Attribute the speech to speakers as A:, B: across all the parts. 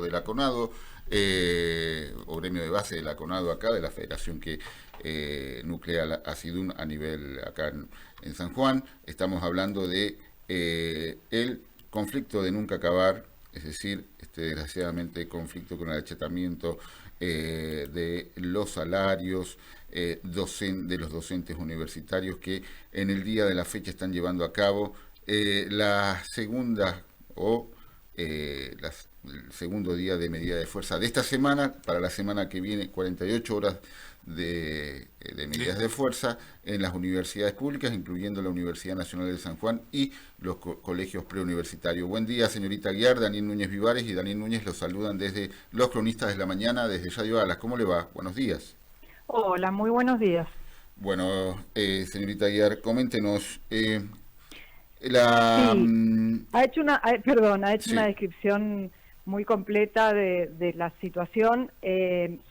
A: de la CONADO, o gremio de base de la CONADO acá, de la federación que nuclea la ACIDUN a nivel acá en San Juan. Estamos hablando de el conflicto de nunca acabar, es decir, desgraciadamente conflicto con el achatamiento de los salarios de los docentes universitarios que en el día de la fecha están llevando a cabo la segunda el segundo día de medida de fuerza de esta semana. Para la semana que viene, 48 horas de medidas de fuerza en las universidades públicas, incluyendo la Universidad Nacional de San Juan y los colegios preuniversitarios. Buen día, señorita Aguiar. Daniel Núñez Vivares y Daniel Núñez los saludan desde Los Cronistas de la Mañana, desde Radio Alas. ¿Cómo le va? Buenos días.
B: Hola, muy buenos días.
A: Bueno, señorita Aguiar, coméntenos.
B: Sí, ha hecho una descripción muy completa de la situación.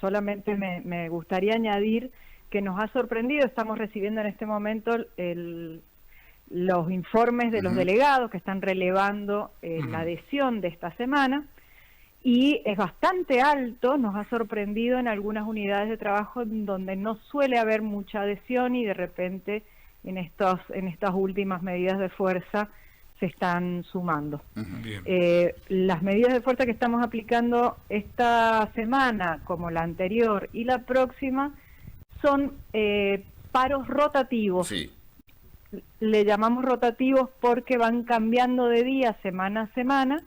B: Solamente me gustaría añadir que nos ha sorprendido. Estamos recibiendo en este momento los informes de los delegados que están relevando la adhesión de esta semana, y es bastante alto. Nos ha sorprendido en algunas unidades de trabajo donde no suele haber mucha adhesión, y de repente en estas últimas medidas de fuerza se están sumando. Las medidas de fuerza que estamos aplicando esta semana, como la anterior y la próxima, son paros rotativos.
A: Sí.
B: Le llamamos rotativos porque van cambiando de día semana a semana.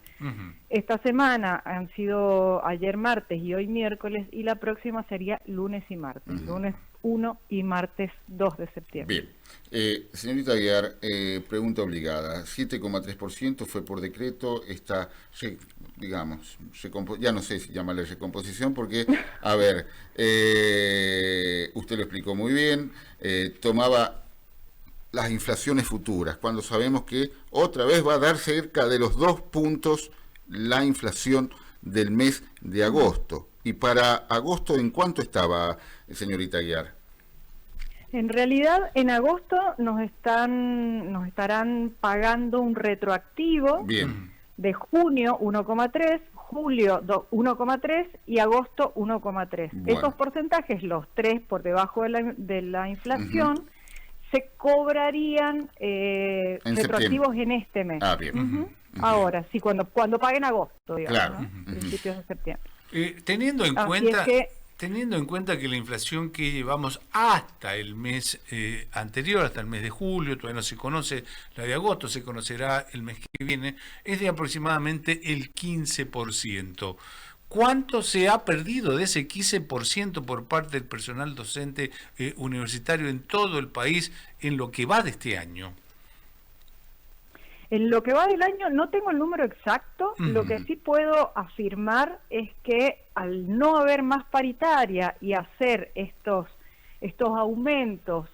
B: Esta semana han sido ayer martes y hoy miércoles, y la próxima sería lunes y martes, lunes 1 y martes 2 de septiembre.
A: Bien. Señorita Aguiar, pregunta obligada. 7,3% fue por decreto. Esta, digamos, ya no sé si llamarle recomposición, porque, a ver, usted lo explicó muy bien, tomaba las inflaciones futuras, cuando sabemos que otra vez va a dar cerca de los 2 puntos la inflación del mes de agosto. Y para agosto, ¿en cuánto estaba, señorita Aguiar?
B: En realidad, en agosto nos estarán pagando un retroactivo.
A: Bien.
B: De junio 1,3, julio 1,3 y agosto 1,3.
A: Bueno.
B: Esos porcentajes, los 3 por debajo de la inflación, se cobrarían retroactivos en este mes.
A: Ah, bien.
B: Ahora, sí, cuando paguen agosto, digamos,
A: claro,
B: ¿no? Principios de septiembre.
C: Teniendo en cuenta que la inflación que llevamos hasta el mes anterior, hasta el mes de julio, todavía no se conoce la de agosto, se conocerá el mes que viene, es de aproximadamente el 15%. ¿Cuánto se ha perdido de ese 15% por parte del personal docente universitario en todo el país en lo que va de este año?
B: En lo que va del año no tengo el número exacto. Lo que sí puedo afirmar es que al no haber más paritaria y hacer estos aumentos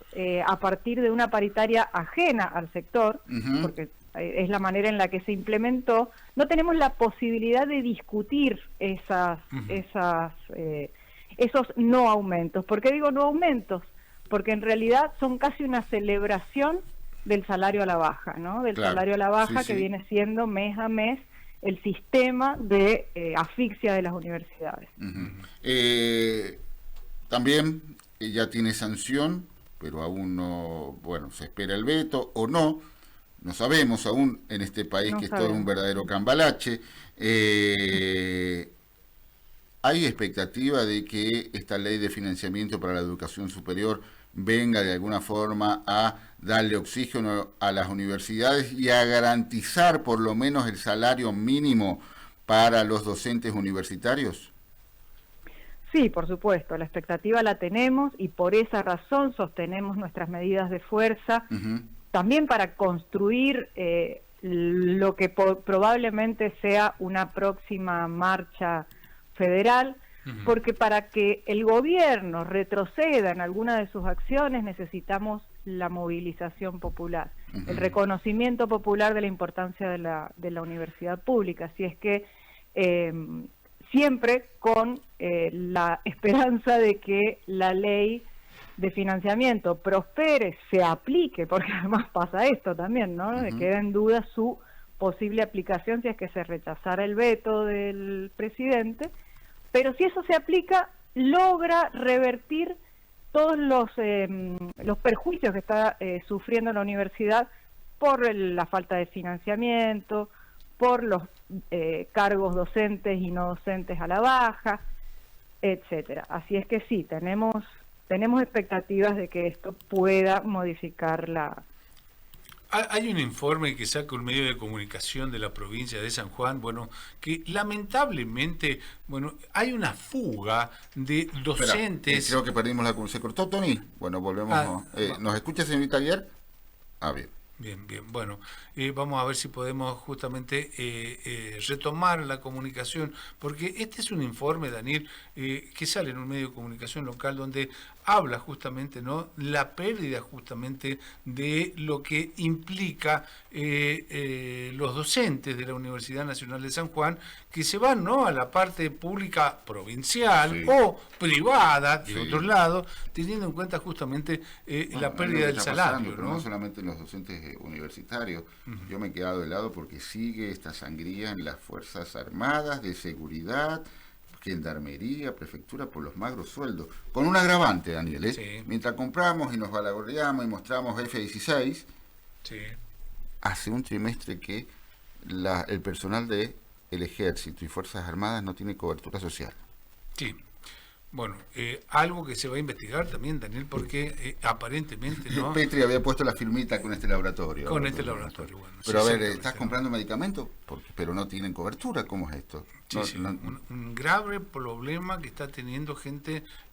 B: a partir de una paritaria ajena al sector, porque es la manera en la que se implementó, no tenemos la posibilidad de discutir esos no aumentos. ¿Por qué digo no aumentos? Porque en realidad son casi una celebración del salario a la baja, ¿no? Del salario a la baja, que viene siendo mes a mes el sistema de asfixia de las universidades.
A: También ya tiene sanción, pero aún no, bueno, se espera el veto o no. No sabemos aún en este país, que es todo un verdadero cambalache. ¿Hay expectativa de que esta ley de financiamiento para la educación superior venga de alguna forma a darle oxígeno a las universidades y a garantizar por lo menos el salario mínimo para los docentes universitarios?
B: Sí, por supuesto, la expectativa la tenemos, y por esa razón sostenemos nuestras medidas de fuerza, también para construir lo que probablemente sea una próxima marcha federal, porque para que el gobierno retroceda en alguna de sus acciones necesitamos la movilización popular, el reconocimiento popular de la importancia de la universidad pública. Así es que siempre con la esperanza de que la ley de financiamiento prospere, se aplique, porque además pasa esto también, ¿no? Queda en duda su posible aplicación si es que se rechazara el veto del presidente, pero si eso se aplica, logra revertir todos los perjuicios que está sufriendo la universidad por la falta de financiamiento, por los cargos docentes y no docentes a la baja, etcétera. Así es que sí, tenemos expectativas de que esto pueda modificar la...
C: Hay un informe que saca un medio de comunicación de la provincia de San Juan, bueno, que lamentablemente, bueno, hay una fuga de docentes.
A: Espera, creo que perdimos la comunicación. ¿Se cortó, Tony? Bueno, volvemos. ¿Nos escucha, señorita Aguiar? Bien.
C: Bien. Bueno, vamos a ver si podemos justamente retomar la comunicación, porque este es un informe, Daniel, que sale en un medio de comunicación local donde habla justamente, ¿no?, la pérdida justamente de lo que implica los docentes de la Universidad Nacional de San Juan, que se van, ¿no?, a la parte pública provincial o privada de otros lados, teniendo en cuenta justamente la pérdida del salario,
A: pero no solamente los docentes universitarios. Yo me he quedado de lado porque sigue esta sangría en las Fuerzas Armadas, de seguridad, gendarmería, prefectura, por los magros sueldos. Con un agravante, Daniel,
C: Sí.
A: Mientras compramos y nos valagorreamos y mostramos F-16,
C: Sí.
A: hace un trimestre que el personal del Ejército y Fuerzas Armadas no tiene cobertura social.
C: Sí. Bueno, algo que se va a investigar también, Daniel, porque aparentemente, ¿no?
A: Petri había puesto la firmita con este laboratorio.
C: Con este laboratorio, bueno.
A: Pero
C: sí,
A: a ver, ¿estás comprando medicamentos? Pero no tienen cobertura, ¿cómo es esto?
C: Sí. Un grave problema que está teniendo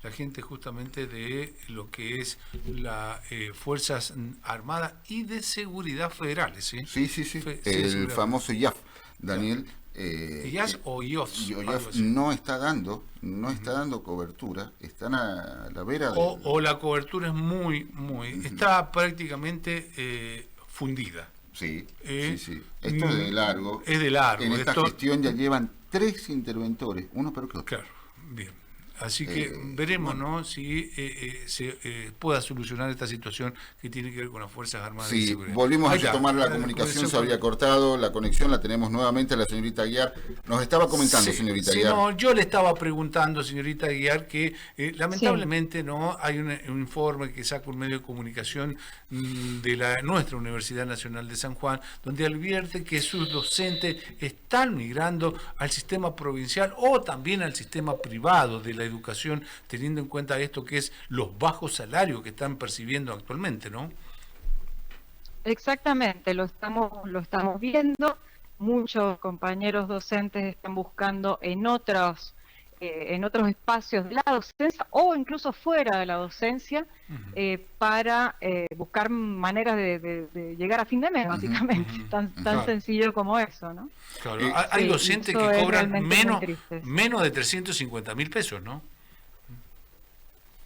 C: la gente justamente de lo que es las Fuerzas Armadas y de Seguridad Federales, ¿sí?
A: Sí. El famoso IAF, Daniel.
C: ¿IAS o IOF?
A: IOF no está dando cobertura, están a la vera de...
C: O la cobertura es muy, está prácticamente fundida.
A: Sí. Esto es de largo.
C: Es de largo.
A: En esta gestión ya llevan 3 interventores, uno peor que otro.
C: Claro, bien. Así que veremos, ¿no?, si se pueda solucionar esta situación que tiene que ver con las Fuerzas Armadas de Seguridad.
A: Volvimos a retomar la comunicación, se había cortado la conexión, la tenemos nuevamente. La señorita Aguiar nos estaba comentando, señorita Aguiar.
C: No, yo le estaba preguntando, señorita Aguiar, que lamentablemente no hay un informe que saca un medio de comunicación de nuestra Universidad Nacional de San Juan, donde advierte que sus docentes están migrando al sistema provincial o también al sistema privado de la educación, teniendo en cuenta esto que es los bajos salarios que están percibiendo actualmente, ¿no?
B: Exactamente, lo estamos viendo. Muchos compañeros docentes están buscando en otros espacios de la docencia o incluso fuera de la docencia para buscar maneras de llegar a fin de mes, básicamente. Tan sencillo como eso, ¿no?
C: Claro. Hay docentes que cobran menos de 350.000 pesos, ¿no?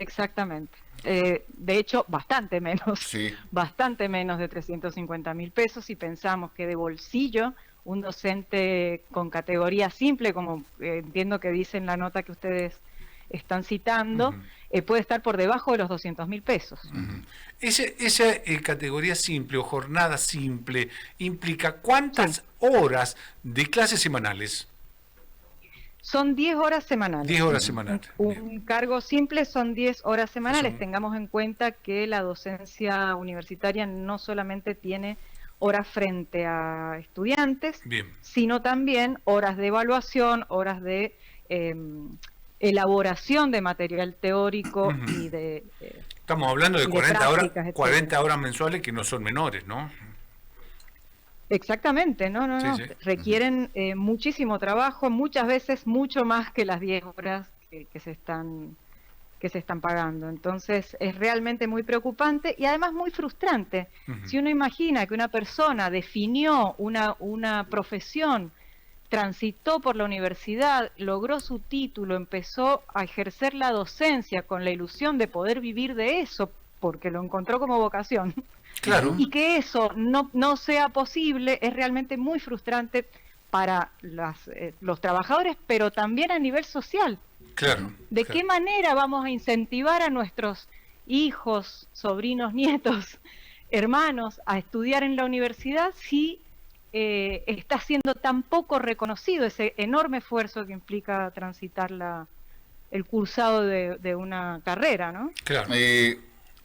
B: Exactamente. De hecho, bastante menos de 350.000 pesos, si pensamos que de bolsillo un docente con categoría simple, como entiendo que dice en la nota que ustedes están citando, puede estar por debajo de los 200.000 pesos.
C: Esa categoría simple o jornada simple implica ¿cuántas horas de clases semanales?
B: Son 10 horas semanales.
C: 10 horas semanales.
B: Un cargo simple son 10 horas semanales. Tengamos en cuenta que la docencia universitaria no solamente tiene horas frente a estudiantes, sino también horas de evaluación, horas de elaboración de material teórico y de...
C: Estamos hablando de 40 horas mensuales que no son menores, ¿no?
B: Exactamente, no. Sí. Requieren muchísimo trabajo, muchas veces mucho más que las 10 horas que se están pagando. Entonces es realmente muy preocupante y además muy frustrante. Si uno imagina que una persona definió una profesión, transitó por la universidad, logró su título, empezó a ejercer la docencia con la ilusión de poder vivir de eso, porque lo encontró como vocación.
C: Claro.
B: Y que eso no sea posible es realmente muy frustrante para los trabajadores, pero también a nivel social.
C: Claro.
B: ¿De qué manera vamos a incentivar a nuestros hijos, sobrinos, nietos, hermanos a estudiar en la universidad si está siendo tan poco reconocido ese enorme esfuerzo que implica transitar el cursado de una carrera, ¿no?
A: Claro.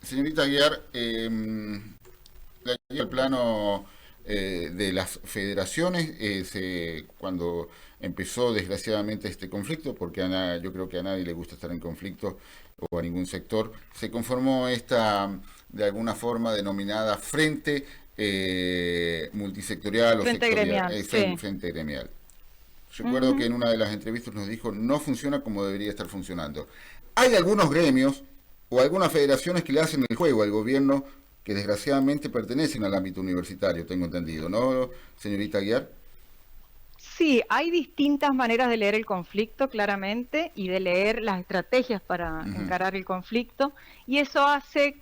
A: Señorita Aguiar, el plano de las federaciones, cuando empezó desgraciadamente este conflicto, porque yo creo que a nadie le gusta estar en conflicto o a ningún sector, se conformó esta, de alguna forma, denominada Frente Multisectorial o
B: Frente
A: sectorial,
B: gremial,
A: Frente Gremial. Recuerdo que en una de las entrevistas nos dijo, no funciona como debería estar funcionando. Hay algunos gremios o algunas federaciones que le hacen el juego al gobierno que desgraciadamente pertenecen al ámbito universitario, tengo entendido, ¿no, señorita Aguiar?
B: Sí, hay distintas maneras de leer el conflicto, claramente, y de leer las estrategias para encarar el conflicto, y eso hace,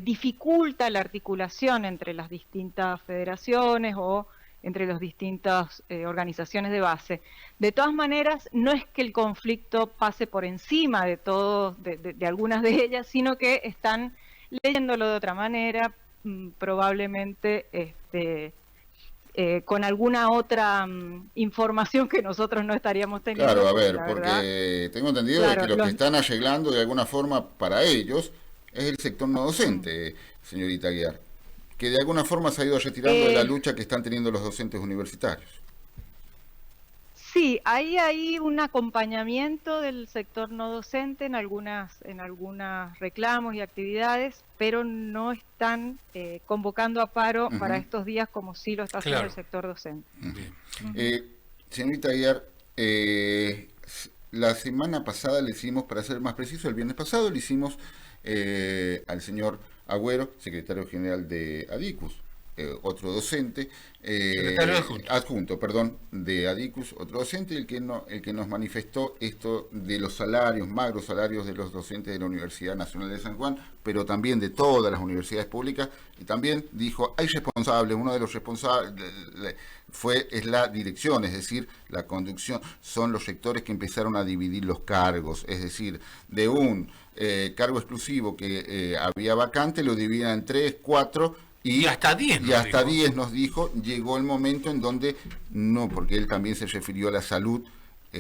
B: dificulta la articulación entre las distintas federaciones o entre las distintas organizaciones de base. De todas maneras, no es que el conflicto pase por encima de todos, de algunas de ellas, sino que están leyéndolo de otra manera, probablemente con alguna otra información que nosotros no estaríamos teniendo.
A: Claro, a ver, porque tengo entendido que lo que están arreglando de alguna forma para ellos es el sector no docente, señorita Aguiar, que de alguna forma se ha ido retirando de la lucha que están teniendo los docentes universitarios.
B: Sí, hay un acompañamiento del sector no docente en algunas reclamos y actividades, pero no están convocando a paro para estos días como sí lo está haciendo el sector docente.
A: Señorita Aguiar, la semana pasada le hicimos, para ser más preciso, el viernes pasado le hicimos al señor Agüero, secretario general de ADICUS, otro docente, adjunto, de ADICUS, otro docente, el que nos manifestó esto de los salarios, magros salarios de los docentes de la Universidad Nacional de San Juan, pero también de todas las universidades públicas, y también dijo, hay responsables, uno de los responsables es la dirección, es decir, la conducción, son los rectores que empezaron a dividir los cargos, es decir, de un cargo exclusivo que había vacante, lo dividían en 3, 4, y hasta 10 nos hasta 10 nos dijo, llegó el momento en donde no, porque él también se refirió a la salud,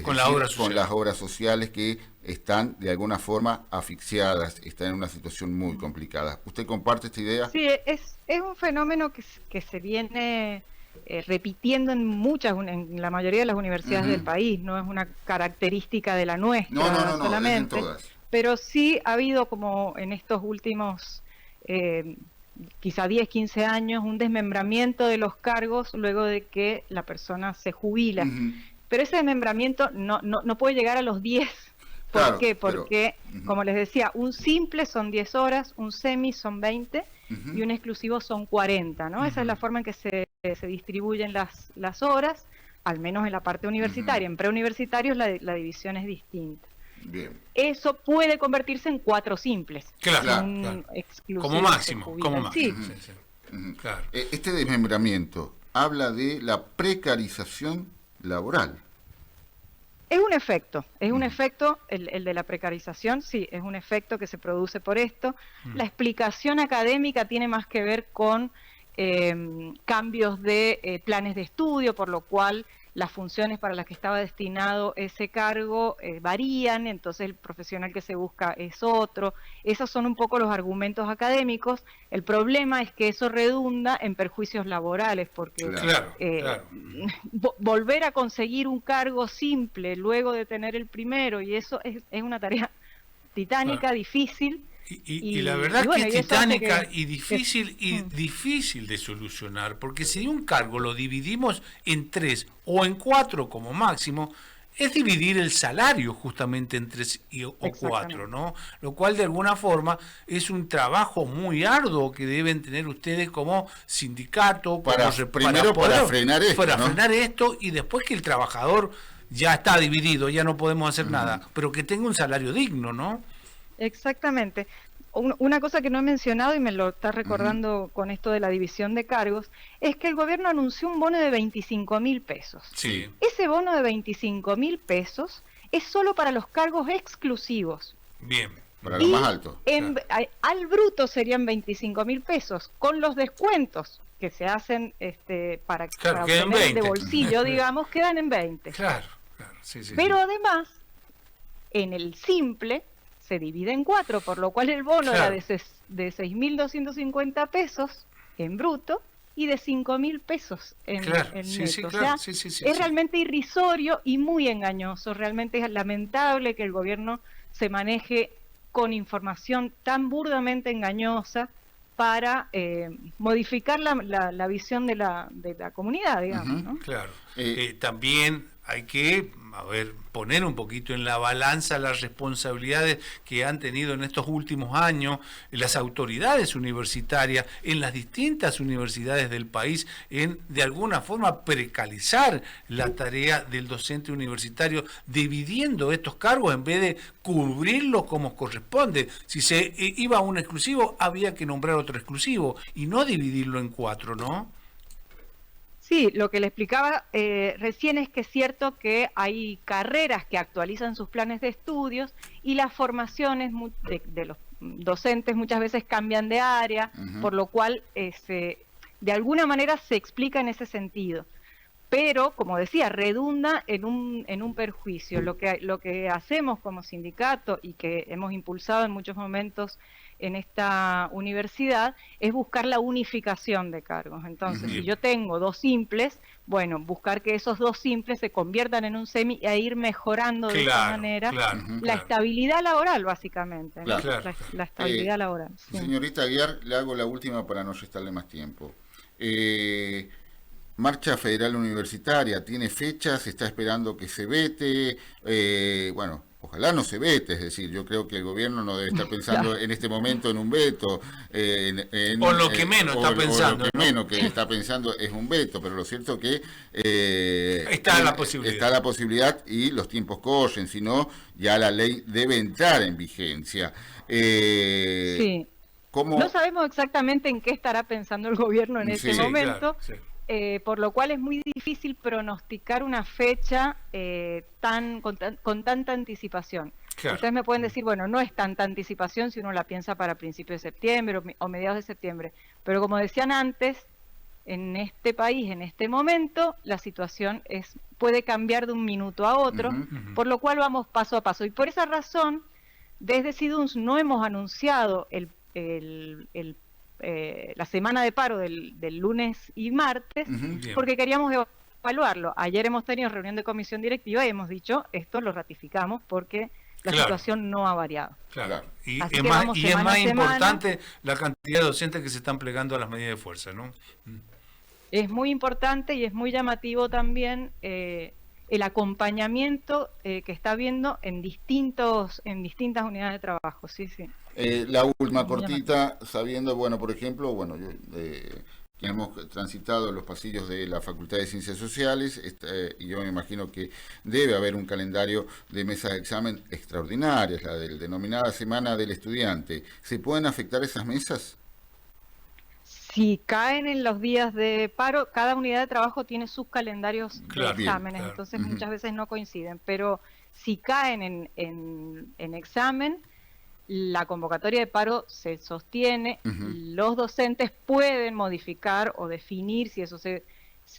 A: con las obras sociales que están de alguna forma asfixiadas, están en una situación muy complicada. ¿Usted comparte esta idea?
B: Sí, es un fenómeno que se viene repitiendo en la mayoría de las universidades del país, no es una característica de la nuestra solamente, pero sí ha habido como en estos últimos quizá 10, 15 años, un desmembramiento de los cargos luego de que la persona se jubila. Pero ese desmembramiento no puede llegar a los 10. ¿Por qué? Porque, como les decía, un simple son 10 horas, un semi son 20 y un exclusivo son 40, ¿no? Esa es la forma en que se distribuyen las horas, al menos en la parte universitaria. En preuniversitarios la división es distinta.
A: Bien.
B: Eso puede convertirse en 4 simples.
C: Claro. Como máximo.
B: Sí.
A: Claro. Este desmembramiento habla de la precarización laboral.
B: Es un efecto, el de la precarización, sí, es un efecto que se produce por esto. La explicación académica tiene más que ver con cambios de planes de estudio, por lo cual las funciones para las que estaba destinado ese cargo varían, entonces el profesional que se busca es otro. Esos son un poco los argumentos académicos. El problema es que eso redunda en perjuicios laborales, porque volver a conseguir un cargo simple luego de tener el primero, y eso es una tarea titánica, difícil.
C: Y la verdad que es titánica y difícil de solucionar, porque si un cargo lo dividimos en 3 o en 4 como máximo, es dividir el salario justamente en 3 o 4, ¿no? Lo cual de alguna forma es un trabajo muy arduo que deben tener ustedes como sindicato, para frenar esto, y después que el trabajador ya está dividido, ya no podemos hacer nada, pero que tenga un salario digno, ¿no?
B: Exactamente. Una cosa que no he mencionado y me lo está recordando con esto de la división de cargos, es que el gobierno anunció un bono de 25.000 pesos.
C: Sí.
B: Ese bono de 25.000 pesos es solo para los cargos exclusivos.
C: Bien.
A: Para lo más alto.
B: Al bruto serían 25.000 pesos. Con los descuentos que se hacen para
C: obtener
B: de bolsillo, digamos, quedan en 20.
C: Claro, sí.
B: Pero además, en el simple se divide en 4, por lo cual el bono era de 6.250 pesos en bruto y de 5.000 pesos en neto. Es realmente irrisorio y muy engañoso. Realmente es lamentable que el gobierno se maneje con información tan burdamente engañosa para modificar la visión de la comunidad, digamos. ¿No?
C: Claro. También hay que poner un poquito en la balanza las responsabilidades que han tenido en estos últimos años las autoridades universitarias en las distintas universidades del país en, de alguna forma, precarizar la tarea del docente universitario, dividiendo estos cargos en vez de cubrirlos como corresponde. Si se iba a un exclusivo, había que nombrar otro exclusivo y no dividirlo en 4, ¿no?
B: Sí, lo que le explicaba recién es que es cierto que hay carreras que actualizan sus planes de estudios y las formaciones de los docentes muchas veces cambian de área, por lo cual de alguna manera se explica en ese sentido. Pero, como decía, redunda en un perjuicio. Lo que hacemos como sindicato y que hemos impulsado en muchos momentos en esta universidad es buscar la unificación de cargos. Entonces, si yo tengo 2 simples, bueno, buscar que esos 2 simples se conviertan en un semi e ir mejorando de esa manera la estabilidad laboral, básicamente, ¿no? La estabilidad laboral. Sí.
A: Señorita Aguiar, le hago la última para no restarle más tiempo. Marcha Federal Universitaria, ¿tiene fechas? ¿Se está esperando que se vete? Bueno, ojalá no se vete, es decir, yo creo que el gobierno no debe estar pensando en este momento en un veto.
C: O lo que menos está pensando.
A: O lo que menos que está pensando es un veto, pero lo cierto que
C: está la posibilidad.
A: Está la posibilidad y los tiempos corren, si no, ya la ley debe entrar en vigencia.
B: Sí. No sabemos exactamente en qué estará pensando el gobierno en este momento. Claro, por lo cual es muy difícil pronosticar una fecha con tanta anticipación. Claro. Ustedes me pueden decir, bueno, no es tanta anticipación si uno la piensa para principios de septiembre o mediados de septiembre, pero como decían antes, en este país, en este momento, la situación puede cambiar de un minuto a otro, por lo cual vamos paso a paso. Y por esa razón, desde SIDUNS no hemos anunciado la semana de paro del lunes y martes, porque queríamos evaluarlo. Ayer hemos tenido reunión de comisión directiva y hemos dicho, esto lo ratificamos porque la situación no ha variado.
C: Claro. Y es más importante la cantidad de docentes que se están plegando a las medidas de fuerza, ¿no?
B: Es muy importante y es muy llamativo también el acompañamiento que está habiendo en distintas unidades de trabajo. Sí.
A: La última cortita, sabiendo, bueno, por ejemplo, que hemos transitado los pasillos de la Facultad de Ciencias Sociales, y yo me imagino que debe haber un calendario de mesas de examen extraordinarias, la denominada Semana del Estudiante. ¿Se pueden afectar esas mesas?
B: Si caen en los días de paro, cada unidad de trabajo tiene sus calendarios de exámenes, entonces muchas veces no coinciden, pero si caen en examen, la convocatoria de paro se sostiene, los docentes pueden modificar o definir si eso se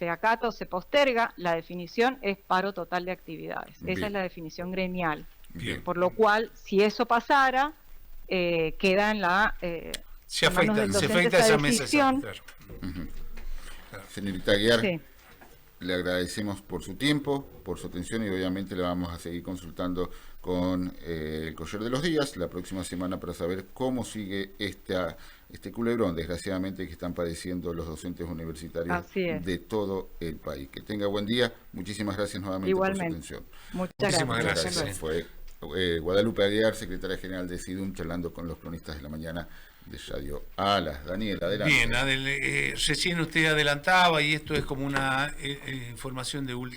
B: acata o se posterga, la definición es paro total de actividades, esa es la definición gremial, por lo cual si eso pasara, queda en la...
C: se afecta esa mesa.
A: Señorita Aguiar, le agradecemos por su tiempo, por su atención y obviamente le vamos a seguir consultando con el Correr de los Días la próxima semana para saber cómo sigue este culebrón, desgraciadamente, que están padeciendo los docentes universitarios de todo el país. Que tenga buen día. Muchísimas gracias nuevamente por su atención.
B: Muchas
C: gracias.
A: Fue Guadalupe Aguiar, secretaria general de SIDUN, charlando con los cronistas de la mañana de Radio Alas. Daniel, adelante.
C: Bien, recién usted adelantaba, y esto es como una información de última.